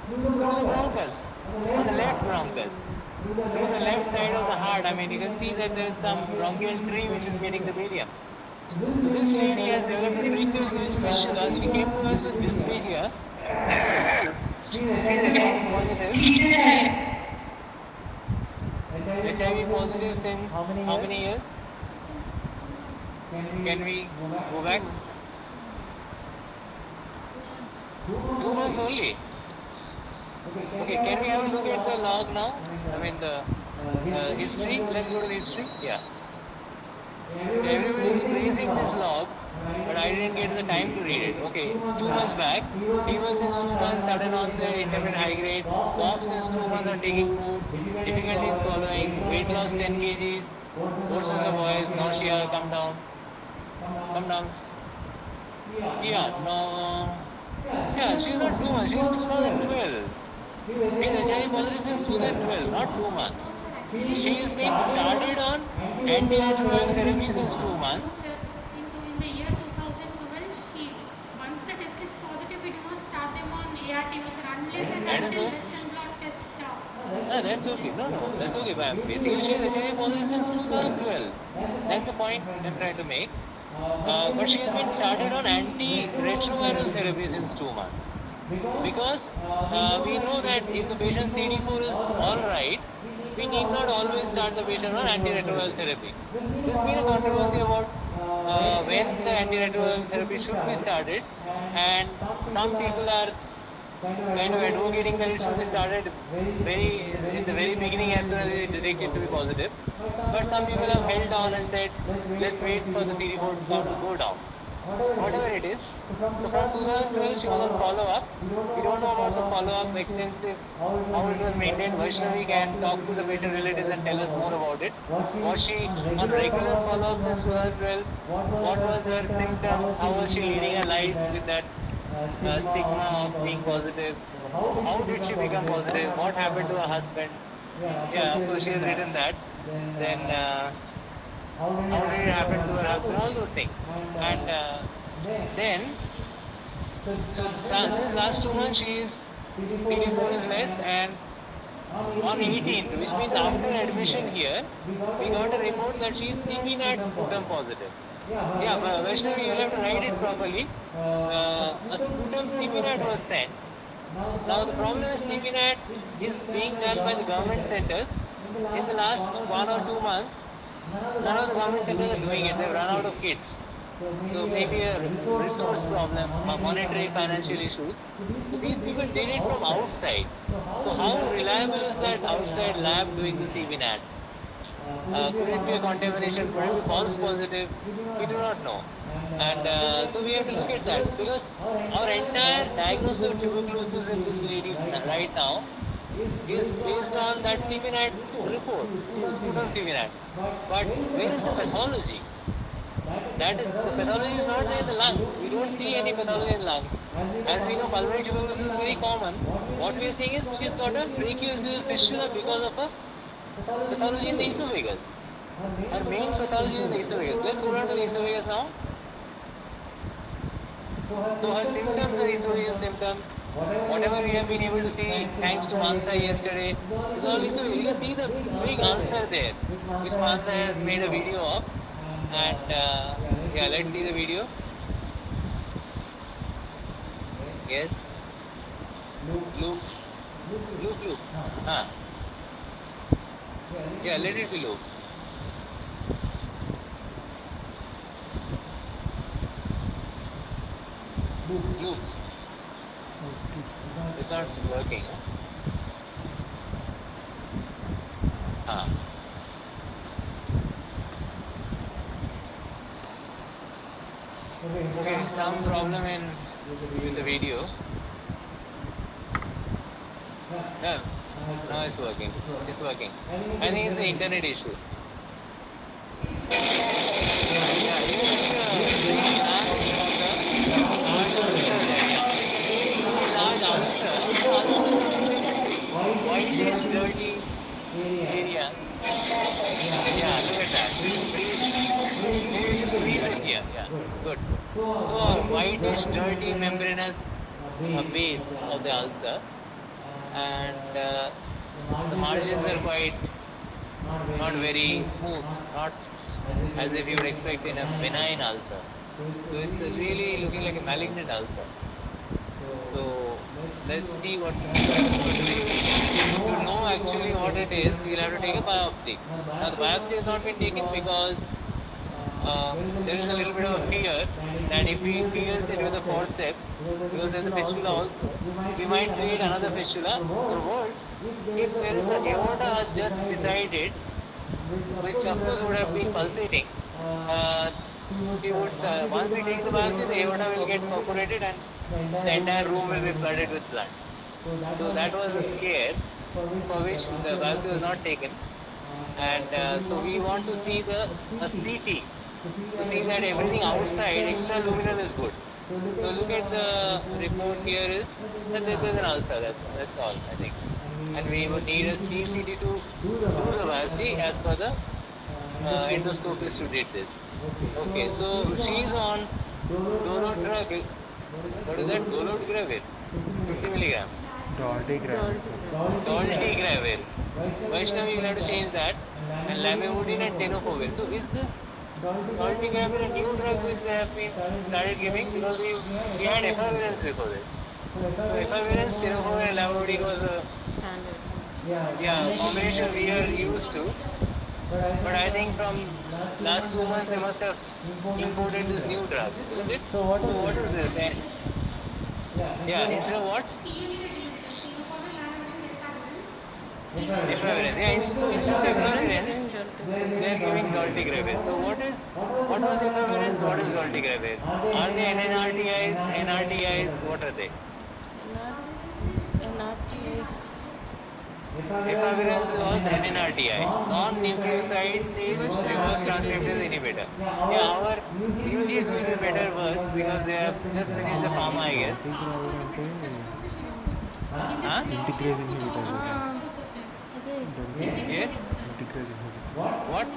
Go to the bronchus, on the left bronchus, to the left side of the heart. I mean, you can see that there is some bronchial tree which is meeting the medium. So this lady has developed a tracheostomy fistula. She came to us with dysphagia. She is HIV positive. HIV positive since how many years? Can we go back? 2 months only. Okay, can we have a look at the log now? I mean the history. Let's go to the history. Yeah. Everybody is praising this log, but I didn't get the time to read it. Okay, it's 2 months back. Fever since 2 months, sudden onset, indefinite high grade. Cough since 2 months on taking food. Difficulty in swallowing. Weight loss 10 kgs. Horses the voice. Nausea. Come down. Come down. Yeah. No. Yeah, she's not 2 months. She's 2012. She's HIV positive since 2012, not 2 months. She has been started on antiretroviral therapy since 2 months. In the year 2012, she once the test is positive, we do not start them on ART unless and That is until all. Western blot test. That's okay. No, that's okay. But basically, she is HIV positive since 2012. That's the point I'm trying to make. But she has been started on antiretroviral therapy since 2 months. Because we know that if the patient's CD4 is alright, we need not always start the patient on antiretroviral therapy. There's been a controversy about when the antiretroviral therapy should be started, and some people are kind of advocating that it should be started very in the very beginning as soon as they detect it to be positive. But some people have held on and said, let's wait for the CD4 count to go down. Whatever it is. So from 2012 she was on follow-up. We don't know about the follow-up extensive, how it was maintained. Vaishnavi can talk to the patient relatives and tell us more about it. Was she on regular follow-up since 2012? What was her symptoms? How was she leading her life with that stigma of being positive? How did she become positive? What happened to her husband? Yeah, of course she has written that. Then how did it happen to her husband? All those things. And then, so since last 2 months she is CD4 is less, and on 18th, which means after admission here, we got a report that she is CPNAT sputum positive. Yeah, but Vaishnavi, you'll have to write it properly. A sputum CPNAT was sent. Now the problem is CPNAT is being done by the government centers. In the last 1 or 2 months, none of the government centers are doing it. They've run out of kits. So maybe a resource problem, monetary financial issues. So these people did it from outside. So how reliable is that outside lab doing the CVNAT? Could it be a contamination? Could it be false positive? We do not know. And so we have to look at that, because our entire diagnosis of tuberculosis in this lady right now is based on that CVNAT report, sputum CVNAT. But where is the pathology? That is, the pathology is not there in the lungs. We don't see any pathology in lungs. As we know, pulmonary tuberculosis is very common. What we are saying is she's got a tracheostomy fistula because of a pathology in the esophagus. Her main pathology is in the esophagus. Let's go down to the esophagus now. So her symptoms are esophageal symptoms. Whatever we have been able to see, thanks to Mansa yesterday, is all esophageal. You can see the big ulcer there, which Mansa has made a video of. And yeah, let's see the video. Yes. Loop. Loop. Huh. Yeah, let it be loop. Loop. It's not working. Huh? Okay, some problem in with the video. No, no, it's working. It's working. I think it's the internet issue. Yeah, you can see a large ulcer. Whitish, dirty area. Yeah, look at that. Breathe it here. Yeah, good. So, whitish, dirty, membranous base of the ulcer. and the margins are quite not very smooth, not as if you would expect in a benign ulcer. So it's really looking like a malignant ulcer. So let's see what is going to be. To know actually what it is, we'll have to take a biopsy. Now the biopsy has not been taken because there is a little bit of a fear that if we pierce it with a forceps, because there's a fistula also, we might create another fistula, or worse, if there is an aorta just beside it, which of course would have been pulsating, uh, we would, once we take the biopsy, the aorta will get perforated and the entire room will be flooded with blood. So that was a scare for which the biopsy was not taken. And so we want to see a CT to see that everything outside extraluminal is good. So look at the report here is that there's an ulcer. That's all I think. And we would need a CCT to do the biopsy as per the endoscopist who did this. Okay, so she's on dolutegravir. What is that? Dolutegravir, 50 milligram. Dolutegravir, sir. Dolutegravir. Vaishnavi will have to change that. And lamivudine and tenofovir. So is this dolutegravir a new drug which they have been started giving? Because we had efavirenz before this. So efavirenz, tenofovir and lamivudine was a combination we are used to. But I think from last 2 months they must have imported this new drug, isn't it? So what is this? Instead of what? Efavirenz. Yeah, instead of efavirenz, they are giving dolutegravir. So what was efavirenz? What is dolutegravir? Are they NNRTIs, NRTIs? What are they? Efavirenz was NNRTI, non-nucleoside-based reverse transcriptase inhibitor. Yeah, our UGs will be better worse because they have just finished the pharma, I guess. Huh? Integrase inhibitor. Yes? Integrase inhibitor. What?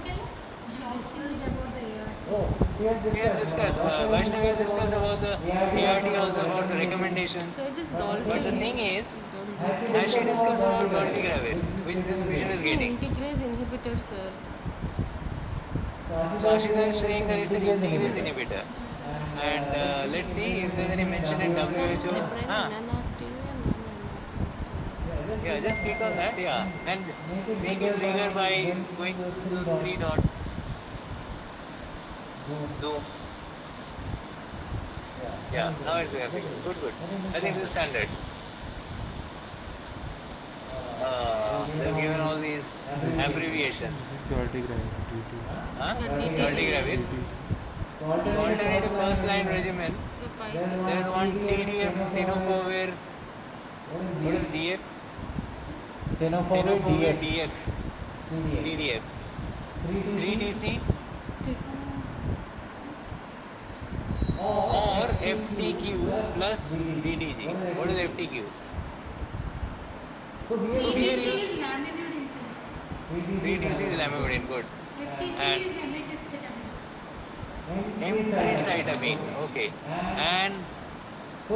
We have discussed, Vaishnavi has discussed about the ART also, about the recommendations. So it is But the thing is, as she discussed about dolutegravir, which this patient is getting. integrase inhibitor, sir. So Ashita is saying that it's an integrase inhibitor. And let's see if there's any mention in WHO. Yeah, just click on that, yeah. And make it trigger by going to the three dot. Zoom. Yeah, now it's working. Good, good. I think this is standard. They've given all these abbreviations. This is dolutegravir. DT. Huh? Dolutegravir. Alternative first line regimen. There is one TDF, tenofovir. What is DF? Tenofovir DF. TDF. 3DC or FTQ plus DDG. What is FTQ? DDC is lamivudine, sir. 3DC is lamivudine, good. FTC And is emeticetamine. emtricitabine, okay. And so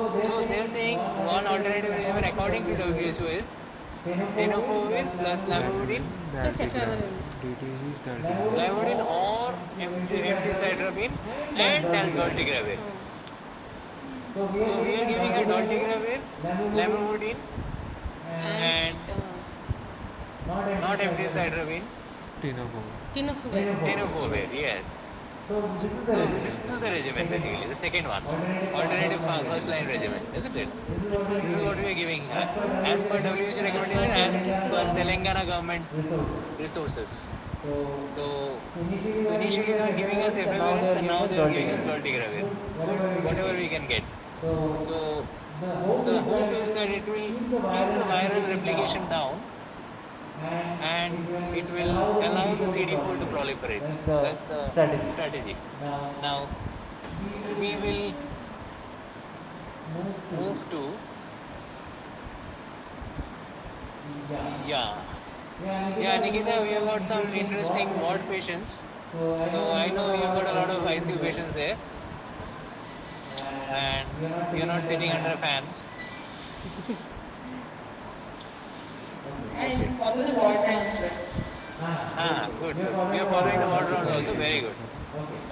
they're saying one alternative regimen according to WHO is tenofovir plus lamivudine, Plus efavirenz. DT is dolutegravir. lamivudine or emtricitabine and dolutegravir. So we are giving a dolutegravir, lamivudine, and not emtricitabine, Tenofovir. tenofovir, yes. So this is the regimen basically, the second one, alternative first line regimen, isn't it? This is what we are giving as per WHO recommendation, as per Telangana government resources. So initially they were giving us efavirenz and now they are giving us dolutegravir, whatever we can get. So the hope is that it will keep the viral replication down and it will allow the CD4 to proliferate. That's the strategy. Now we will move to Nikita, we have got some interesting ward patients. So I know we have got a lot of ICU patients there, and we are not sitting under a fan. Good, good. We are following the water round also. Very good.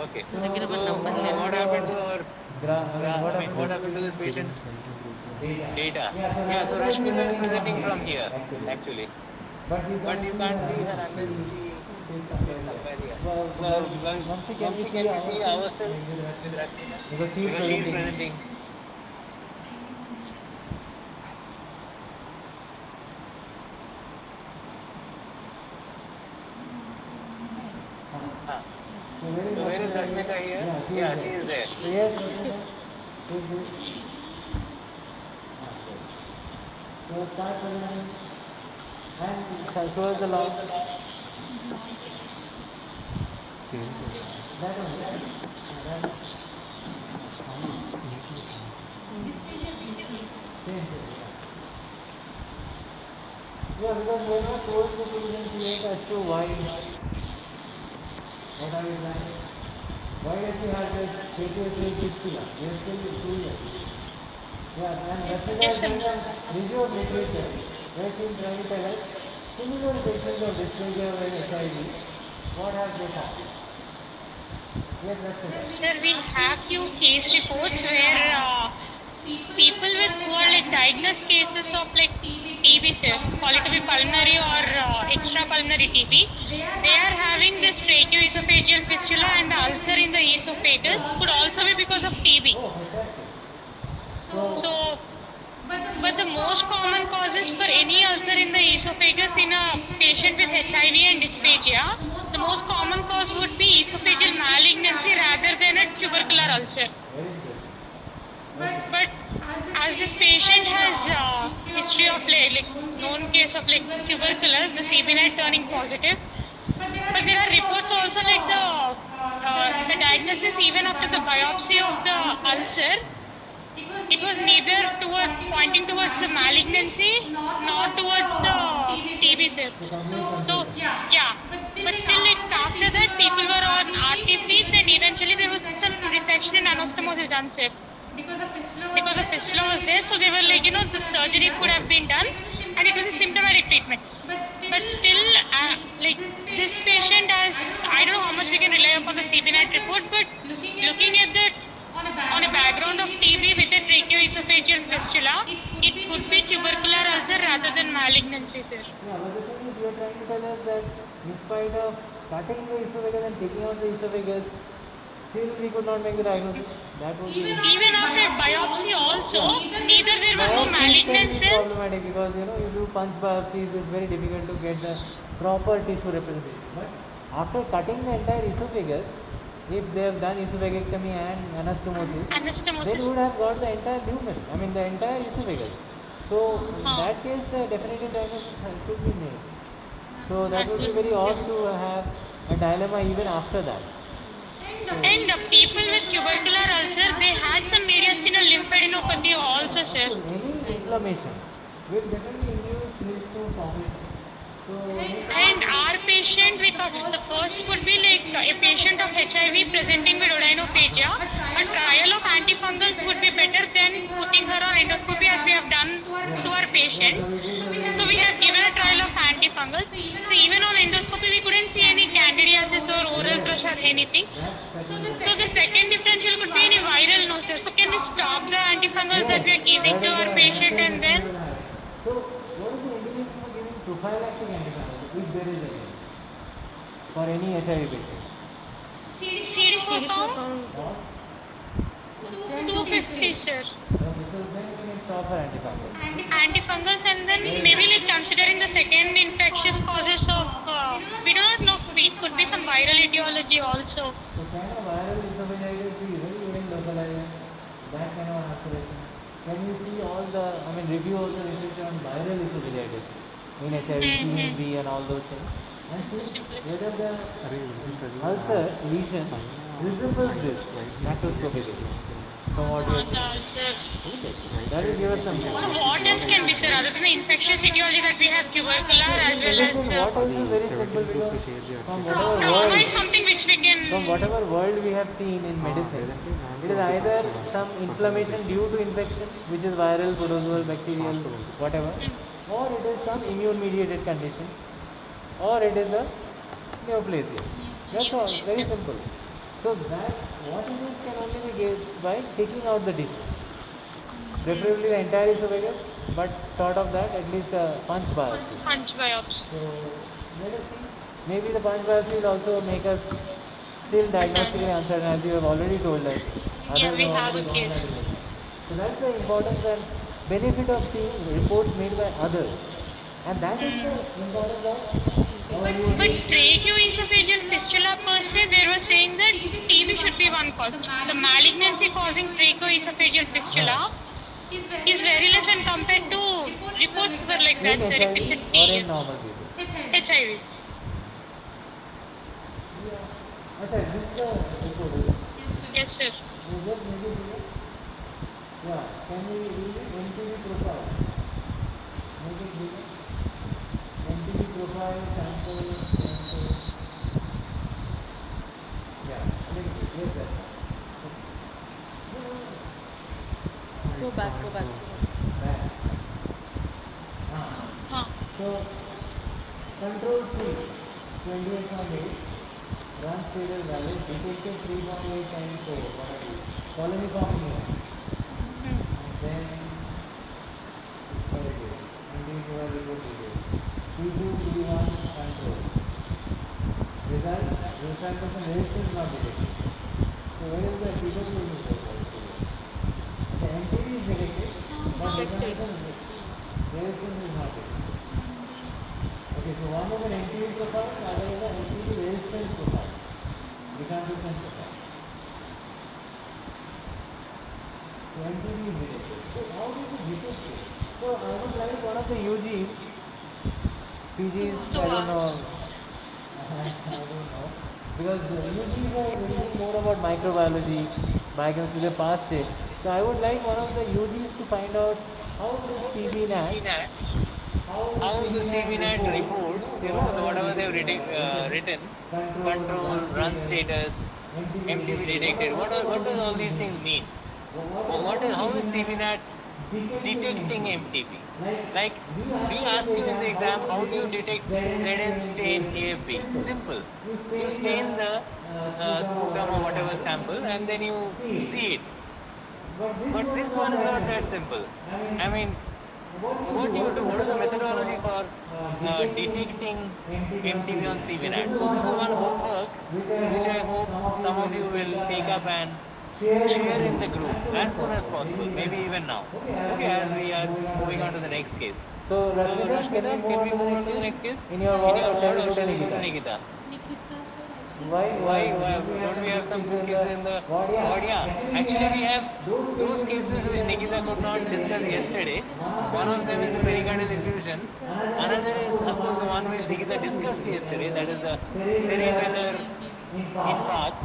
Okay. దగ్గర So, ఒక number లేదు what happened to our, what happened to this Put in patient's center group. data? Yeah, so Rashmita is presenting from here, actually. But you can't see her under the somewhere here. Well, once again, we can see ourselves with Rashmita. Because she is Because she is presenting. presenting. Ah. So where is So where is Rashmita here? Yeah, she is there. So yes, so start presenting and show us the log. Same question. That one. That one. Dysphagia BC. Same. Yeah, because we are not told to present as to why. What are you planning? Why does she have this KPS fistula? We are still 2 years. Yeah, and Rashmita yes, is sir. doing a review of literature where she is trying to tell us similar patients of dysphagia and HIV, what have they found? Yes, Rashmita. Sir, we have few case reports where people with who are like diagnosed cases of like TB, sir, call it to be pulmonary or extrapulmonary TB, they are having this tracheoesophageal fistula and the ulcer in the esophagus could also be because of TB. So, but the most common causes for any ulcer in the esophagus in a patient with HIV and dysphagia, the most common cause would be esophageal malignancy rather than a tubercular ulcer. But as this patient has history of like known case of like tuberculosis, the CB9 turning positive, but there are reports also like the diagnosis even after the biopsy of the ulcer. It was neither pointing towards the malignancy nor towards the TB cell. So yeah, but still like after that people were on RT feeds and eventually there was some resection and anastomosis done, sir. Because the Fistula was there, so they were like, the surgery could have been done and it was a symptomatic treatment. But Still, like this patient has, I don't know how much we can rely upon the CB9 report, but looking at that on a background of TB with a tracheoesophageal fistula, it could be tubercular ulcer rather than malignancy, sir. Yeah, but the thing is, you are trying to tell us that in spite of cutting the esophagus and taking out the esophagus, still we could not make the diagnosis. That would be Even after biopsy also, neither there were no malignant is cells. problematic because you do punch biopsies, it's very difficult to get the proper tissue representation. But after cutting the entire esophagus, if they have done esophagectomy and anastomosis, then you would have got the entire lumen, the entire esophagus. So in that case, the definitive diagnosis could be made. So that would be very odd to have a dilemma even after that. And the people with tubercular ulcer, they had some mediastinal lymphadenopathy also, sir. Any inflammation will definitely induce lymph node formation. So And our patient, the first would be like a patient of HIV presenting with odynophagia. A trial of antifungals would be better than putting her on endoscopy as we have done to our patient. So we have given a trial of antifungals. So even on endoscopy we couldn't see any candidiasis or oral thrush or anything. So the second differential could be any viral no, sir. So can we stop the antifungals that we are giving to our patient and then? So what is the indication for giving prophylactic antifungals if there is any for any HIV patient? CD4 count? count 250, sir. So then we can stop for antifungals. Antifungals and then maybe like considering the second infectious causes of we do not know, it could be some viral etiology also. So can a viral esophagitis be very localized? That kind of aspiration. Can you see all the, review all the literature on viral esophagitis in HIV, CMV and all those things? And see whether the अरे उसी तरह ulcer lesion resembles this macroscopically from what you have seen. That will give us some So what else can be, sir, other than the infectious etiology that we have tubercular as well as Listen, the what else is very simple because from whatever trauma world, is something which we can. from whatever world we have seen in medicine, it is either some inflammation due to infection, which is viral, protozoal, bacterial, whatever, or it is some immune mediated condition, or it is a neoplasia. That's all, very simple. So that what it is can only be gauged by taking out the tissue. Preferably the entire esophagus, but short of that, at least a punch biopsy. Punch biopsy. So let us see. Maybe the punch biopsy will also make us still diagnostically uncertain, as you have already told us. Yeah, Others we have have already a gone case. that direction. So that's the importance and benefit of seeing reports made by others. And that is the importance of But tracheoesophageal fistula per se, they were saying that TB should be one cause. The malignancy causing tracheoesophageal fistula is very less when compared to reports were like in that, sir. If it's a HIV or in T, normal people. HIV. HIV. Achha, this is the report. Is it? Yes, sir. Yes, sir. You just make it bigger. Yeah, can we read it? NTV profile. Make it bigger. NTV profile, sample. Yeah, make it bigger. Yes, sir. Go back, go back. Back. Huh. So, control C, 28.8, run status valid, detected 3.8 times 4, colony formula. Then, individual report details. P2, P1 control. Result, refractation resistance not detected. So, where is the P2 result? The MTV is detected, but refractation resistance is not detected. Okay, so one is an NTV profile, the other is an NTV resistance profile, decantation profile. So NTV is detected. So how do you detect it? So I would like one of the UGs, PGs, I don't know. I don't know. Because the UGs are reading more about microbiology, biochemistry, they passed it. So I would like one of the UGs to find out how this CBNAT, How the CBNet reports, whatever they've written, control, run status, MTV detected, what does all these things mean? How is CBNet detecting MTV? Like, we ask you in the exam, how do you detect ZN stain AFB? Simple. You stain the sputum or whatever sample and then you see it. But this one is not that simple. I mean, what do you do? What is the methodology for detecting MTV on CBNAT? So this is one homework which I hope some of you will take up and share in the group as soon as possible, maybe even now. Okay, as we are moving on to the next case. So Rashmita, can we move on to the next case? In your ward, or shall we go to Nikita? Nikita. Nikita, sir, I see. Why? Don't we have some good cases in the ward? Yeah. Actually, we have those cases which Nikita could not discuss yesterday. One of them is the pericardial effusion. Another is, of course, the one which Nikita discussed yesterday, that is the cerebellar infarct.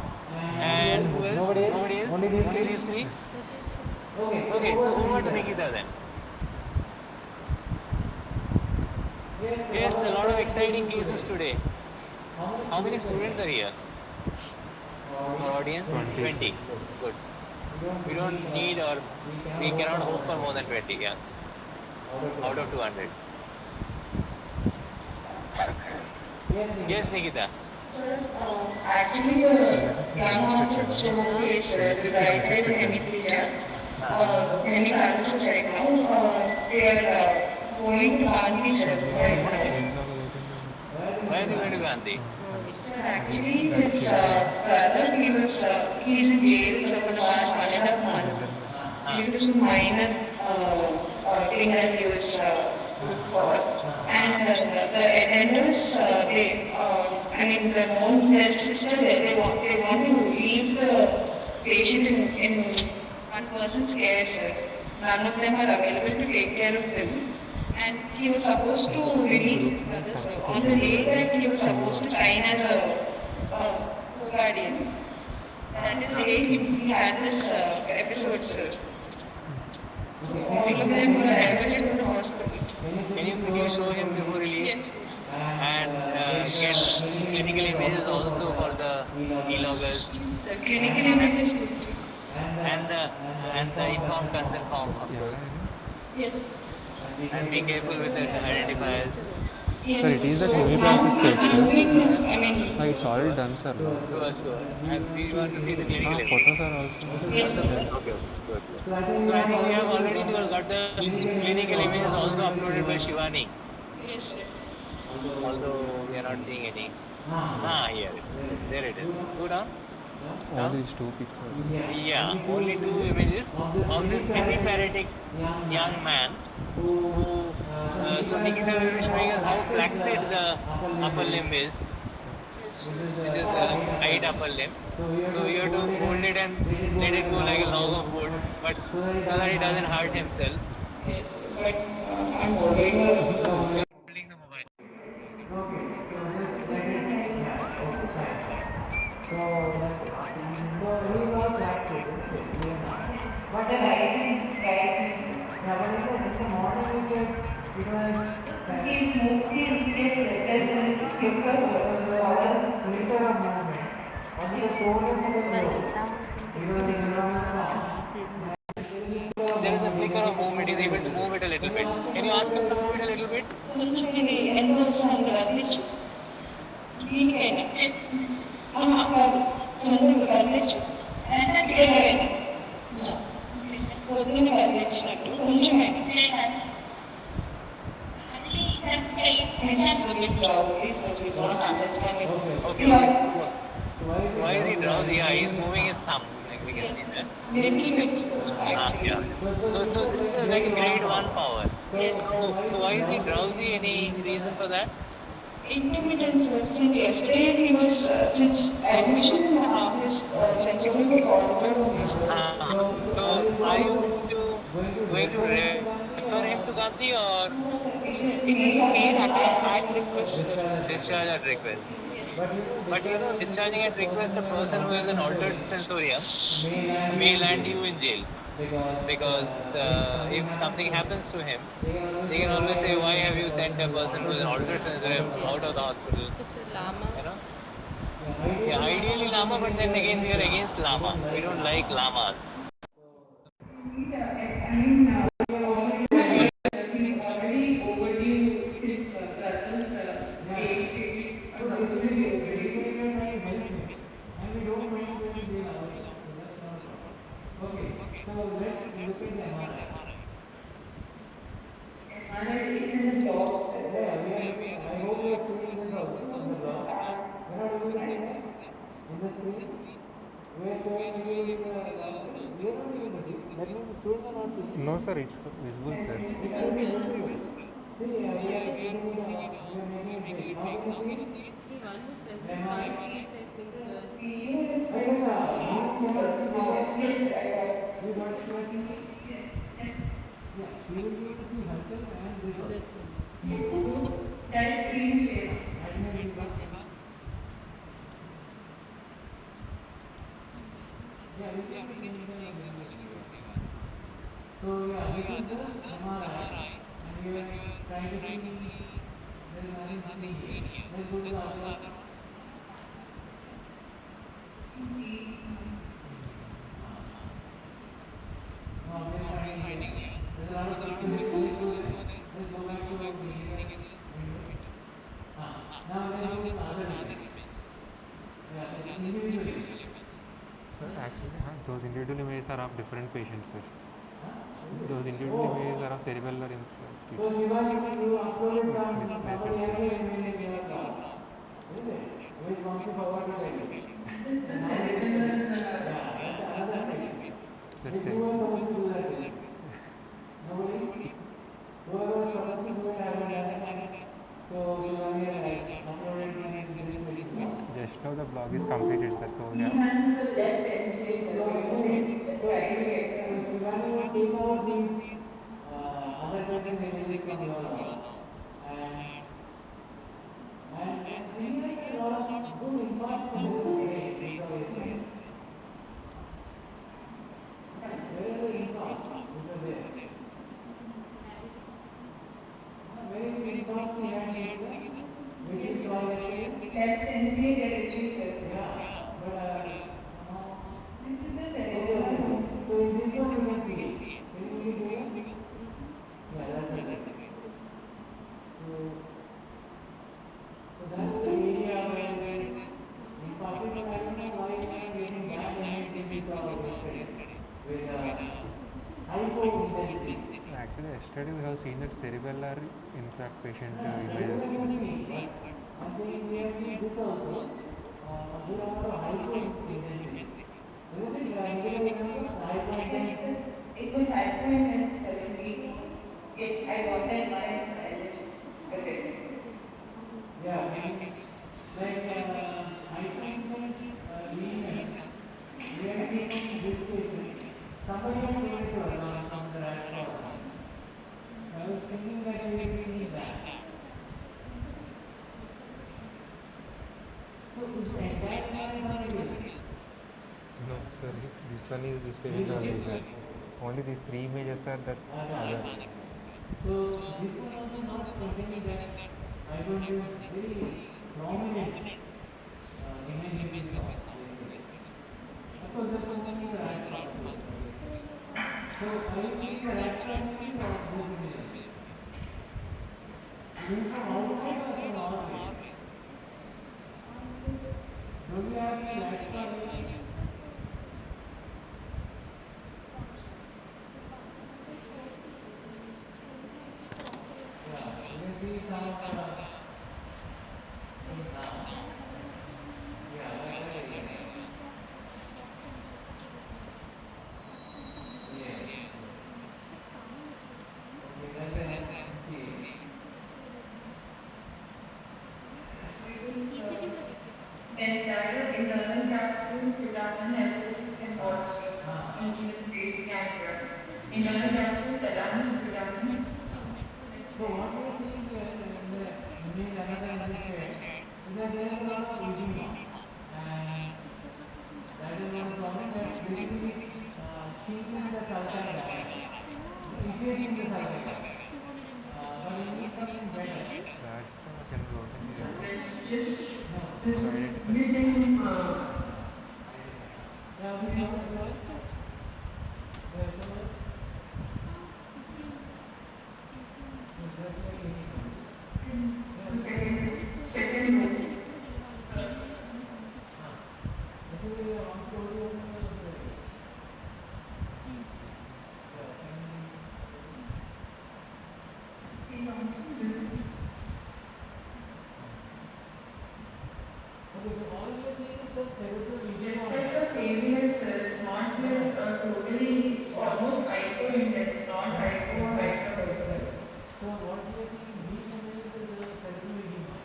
And who else? Nobody else? Only these three? Yes, sir. Okay, so over to Nikita then. Yes, a lot of exciting cases today. How many students are here? Our audience? 20. Good. We don't need or we cannot hope for more than 20, yeah. Out of 200. Yes, Nikita. Sir, actually the young stomach case with right side hemiplegia, hemiparalysis right now, they are going to Gandhi, sir. Why are they going to Gandhi? Sir, actually his brother, he's in jail sir, for the past 1.5 months due to some minor thing that he was booked for. And the attenders, there's a system that they want to leave the patient in one person's care, sir. None of them are available to take care of him. And he was supposed to release his brother, sir. On the day that he was supposed to sign as a guardian, that is the day he had this episode, sir. So all of them were diverted to the hospital. Can you show him before release? Yes. And get clinical images also for the e-loggers Sir, clinical images could be. and the informed consent form, of course. Yes. and be careful with the identifiers. Sir, it is that hemiplegia case, sir. I mean, It's all done, sir. Sure, sure. And we want to see the clinical evidence. Photos are also yes, sir. there. Okay, good. So I think we have already got the clinical images also uploaded by Shivani, Yes, sir. although we are not seeing any. Here it is. There it is. Go down. All these two pictures. Yeah, only two images of this hemiparetic young man who, so Nikita will be showing us how flaccid the upper limb is. This is the right upper limb. So you have to hold it and let it go like a log of wood, but so that he doesn't hurt himself. Yes, but I'm holding a Holding the mobile. But then I think, yeah, but in the morning you get, it was, there's a because glitter of movement. On the shoulders it was low. It was There is a flicker of movement. He's able to move it a little bit. Can you ask him to move it a little bit? కొంచెం ఇది ఎంత వస్తుంది అందించు దీనికైనా కాదు చంద్రుడు అందించు చేయగలైనా పొద్దున అందించినట్టు కొంచెమైనా Okay. Why is he drowsy? Yeah, he's moving his thumb. Like we can see that. Yeah. So this is like a grade 1 power. So why is he drowsy? Any reason for that? Intermittent, since yesterday he was, since admission, his sensitivity altered on his So are you going to refer him to Gandhi or it is made at request. discharge at request? But you know, discharging at request a person who has an altered sensorium may land you in jail. Because if something happens to him, they can always say, why have you sent a person who is an altered sensorium out of the hospital? You know? Yeah, ideally lama, but then again we are against lama. We don't like lamas. No, sir, it's visible, sir. So yeah, this is MRI, and we are trying to see there is nothing seen here. Let's go to the other. Sir, actually, those individual images are of different patients, sir. Those individual images are of cerebellar So you uploaded some misplaced, for sir. every image in your car. Isn't it? Which comes to forward to it. This is cerebral. Another thing. That's Who it. was supposed to do that? Nobody? Whoever was supposed to do it, I haven't done it. So you only uploaded it. Just now the blog is completed, sir. So yeah. Hands to the left and says, So Shivani will take out these other person images from your now. And we get a lot of good information in this way. Where is the info? Very good information we have here. Which is why left and say directly, sir. yeah, but This is the cerebral. so in this one you can see. Can you see it? Yeah, that's it. seen that cerebellar infarct patient images. I think we have seen this also. There are hypointensity. Isn't it? Hypointensity. It was hypointensity. I got that one. I just okay. Yeah, like hypointensity lesions. We have seen in this case. Somebody has told it to us from the right person. I was thinking that we will see that. So is the entire line on it? No, sir. This one is this patient only, sir. Only these 3 images are that other. So this one also not containing that hypointensity very prominent image in this case. Of course, that was only the right part. So are you seeing the right part of this image? Is it from outside or from our way? Do we have the right part? Entire internal capsule, filament, everything can also include basic camera. Internal capsule, thalamus, filament. So what we are seeing here in the image another image is that there is a lot of edema, and that is one problem that basically changing the sulfide diet, increasing the sulfide diet. But we need something better. That's can go. This just this living Yeah, we have just like the failure cell, it's not like totally, it's almost isolated, it's not hypo or hyper. So what we are seeing in these images is the cerebral edema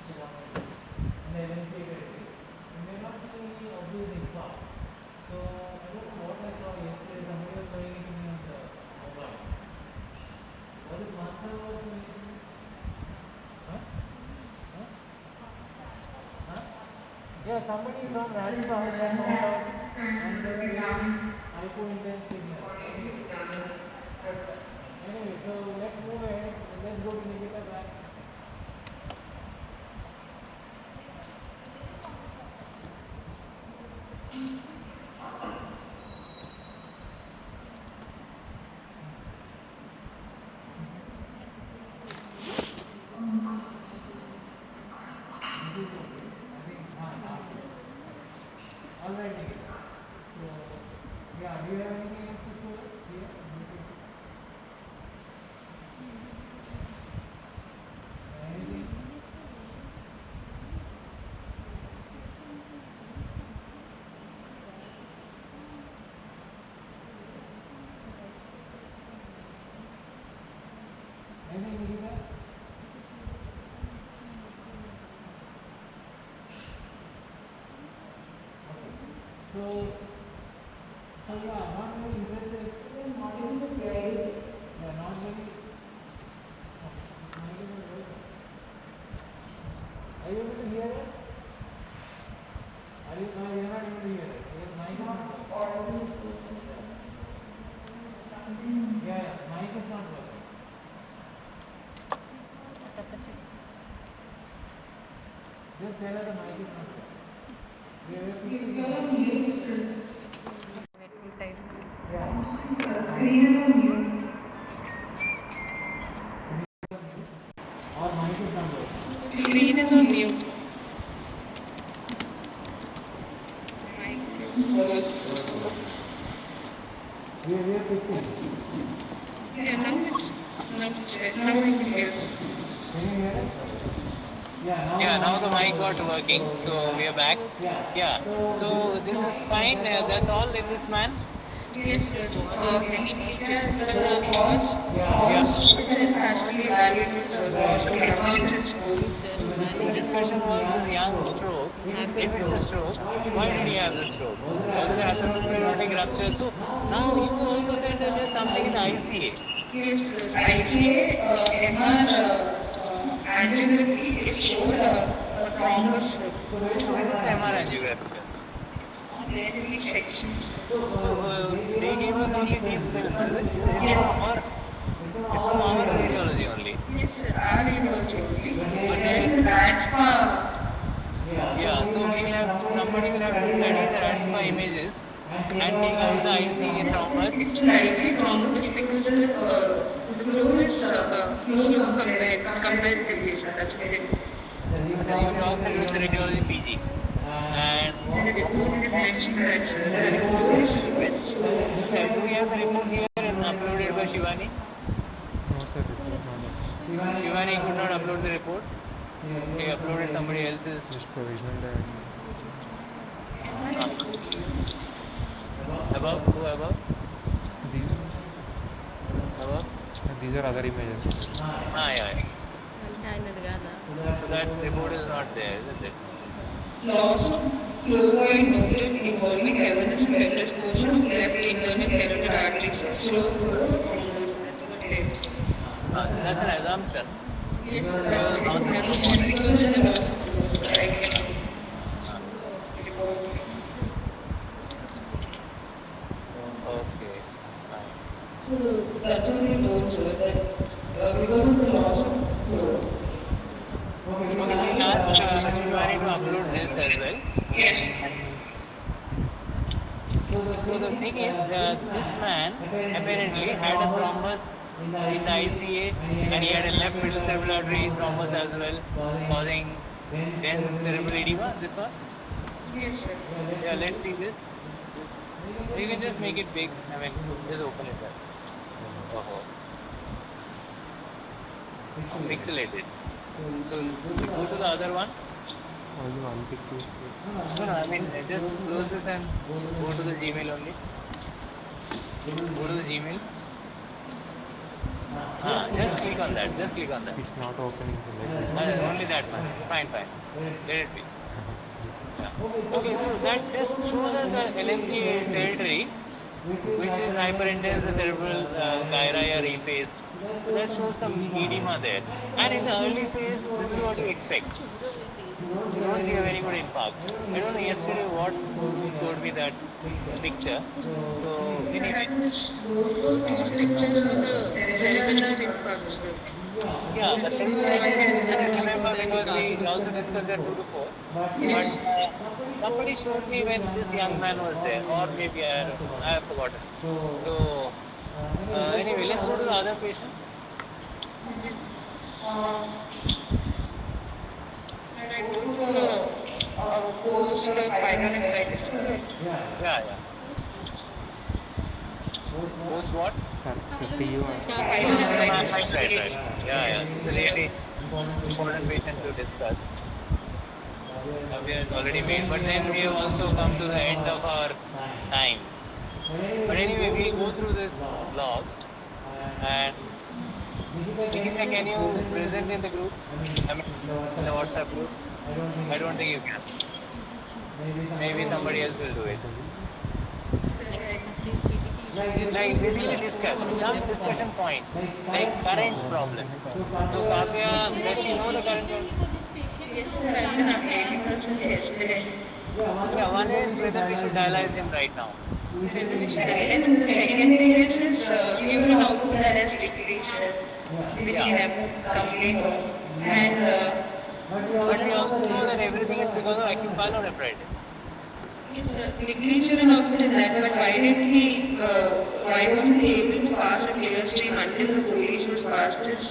and the elongated area. And we are not seeing any obvious infarct. So I don't know what I saw yesterday. Somebody was showing it to me on the mobile. Was it Mansa was showing it to me? Huh? Huh? Huh? Yeah, somebody from Rajasthan had found out and there was hypointense signal. Anyway, so let's move ahead. Let's go to Nikita back. All right, Nikita. So, yeah, do you have anything else to show us here? Anything? Anything, Nikita? So yeah, not very impressive. Not even the price. Yeah, not very. Are you able to hear us? Are you? No, you're not able to hear us. Because mic is not. Always go to something. Yeah, mic is not working. Just tell her the mic is not working. We have to If you're on mute, yeah. screen is on mute. Or mic is not working. Screen is on mute. We are fixing. Yeah, now Now I can hear. Yeah, now the mic got working, so we are back. Yeah, so this is fine. That's all in this man. Yes, sir. The cause itself has to be valued, sir. Cause will enhance its goal. The discussion was with young stroke. If it's a stroke, why did he have the stroke? Was it atherosclerotic rupture? So now you also said that there's something in ICA. Yes, sir. ICA, MR angiography, it showed a thrombus. MR angiography. There will be sections. So they gave us only these pills, or it's from our radiology only. Yes, sir. Our radiology only. It's there in RADSPA. Yeah, so somebody will have to study the RADSPA images and take out the ICA thrombus. It's likely thrombus because the flow is slow comparatively, sir. That's what it is. You talked with the radiology PG. And The report did mention that, sir. The report is sequence. do we have the report here and uploaded by Shivani? No, sir, report not. Shivani could not upload the report. He uploaded somebody else's. Just provisional diagnosis. Above? Who above? These, Above? these are other images, sir. Yeah. ఆయనది కాదా So that report is not there, isn't it? Loss of fluid noted involving evidence of exposure of left internal carotid artery, sir. Slow flow thrombus. That's what it is. That's an assumption. Yes, sir. That's what it is. Assumption because there's a loss of flow, sir. I can report. Okay, fine. So that's what we know, sir, that because of the loss of flow. Okay, we asked Shivani to upload this as well. Yes. So the thing is, this man apparently had a thrombus in the ICA and he had a left middle cerebral artery thrombus as well, causing dense cerebral edema. This one? Yes, sir. Yeah, let's see this. You can just make it big. I mean, just open it up. Oh. Pixelated. So you go to the other one. Only one picture. No, I mean, just close this and go to the Gmail only. Go to the Gmail. Just click on that. Just click on that. It's not opening, so like this. Only that one. Fine. Let it be. Yeah. Okay, so that just shows us the LMC territory, which is hyperintense, the cerebral gyri are effaced. So that shows some edema there. And in the early phase, this is what you expect. You don't see a very good infarct. I don't know yesterday what showed me that picture. So anyway, These pictures were the cerebellar infarct, sir. yeah, but then I remember because we also discussed that before. But somebody showed me when this young man was there, or maybe I don't know, I have forgotten. So anyway, let's go to the other patient. And I go to post pyelonephritis. Yeah. Post what? So TU Pyelonephritis. Right. Yeah. It's a really important patient to discuss. We have already made, but then we have also come to the end of our time. But anyway, we'll go through this vlog and Nikita, can you present in the group? I mean, in the WhatsApp group? I don't think you can. Maybe somebody else will do it. Like basically discuss some discussion points, like current problem. So Kavya, let you know the current problem. Yes, sir. I've been updating her since yesterday. Yeah, one is whether we should dialyze him right now. Whether we should dial. And the second thing is his urine output that has decreased, which he have complained of. And But we also know that everything is because of acute pyelonephritis. yes, sir. Decreased urine output is that, but why wasn't he able to pass a clear stream until the police was passed is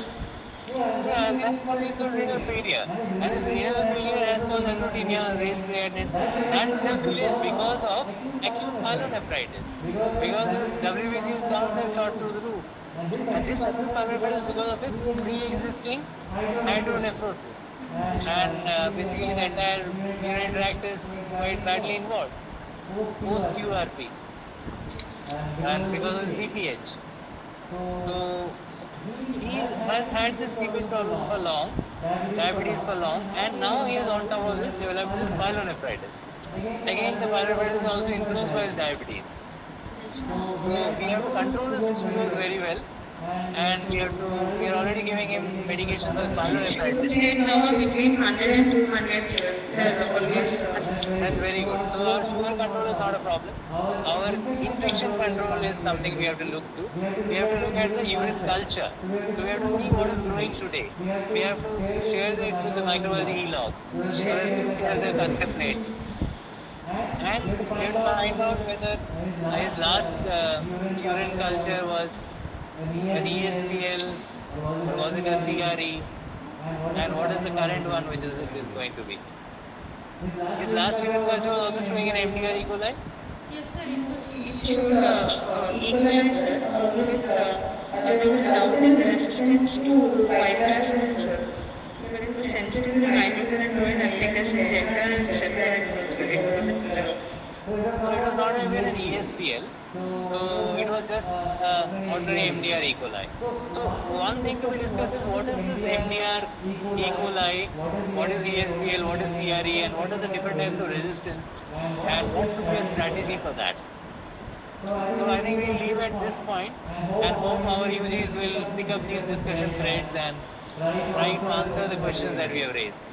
Yeah, that's what is the renal failure. And this renal failure has caused azotemia, raised creatinine. That mostly is because of acute pyelonephritis. Because his WBC counts have shot through the roof. And this acute pyelonephritis is because of his pre-existing hydronephrosis. And basically the entire urinary tract is quite badly involved. Post QRP. And because of BPH. So he has had this TB problem for long, diabetes for long, and now he is on top of this developed this pyelonephritis. Again, the pyelonephritis is also influenced by his diabetes. So we have to control this glucose very well, and we are already giving him medication for his pyelonephritis. State now between 100 and 200, sir. That's always. That's very good. So our sugar control is not a problem. Our infection control is something we have to look to. We have to look at the urine culture. So we have to see what is growing today. We have to share it with the microbiology e-log. So that we have the contemplates. And we have to find out whether his last urine culture was an ESPL or was it a CRE, and what is the current one which is going to be. His last urine culture was also showing an MDR E. coli. Yes, sir, it was. It showed equalizer with there was a doubling resistance to piperacillin, sir. But it was sensitive to hydrocannabinoid application, gender and receptor agonist. It wasn't. So it was not even an ESPL. So it was just ordinary MDR E. coli. So one thing to be discussed is what is this MDR E. coli, what is ESPL, what is CRE, and what are the different types of resistance, and what should be a strategy for that. So I think we'll leave at this point and hope our UGs will pick up these discussion threads and try to answer the questions that we have raised.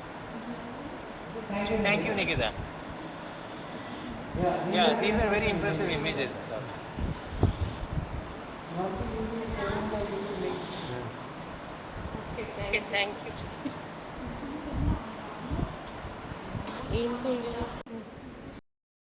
Thank you, Nikita. Yeah, these are very impressive images. Okay, thank you. Including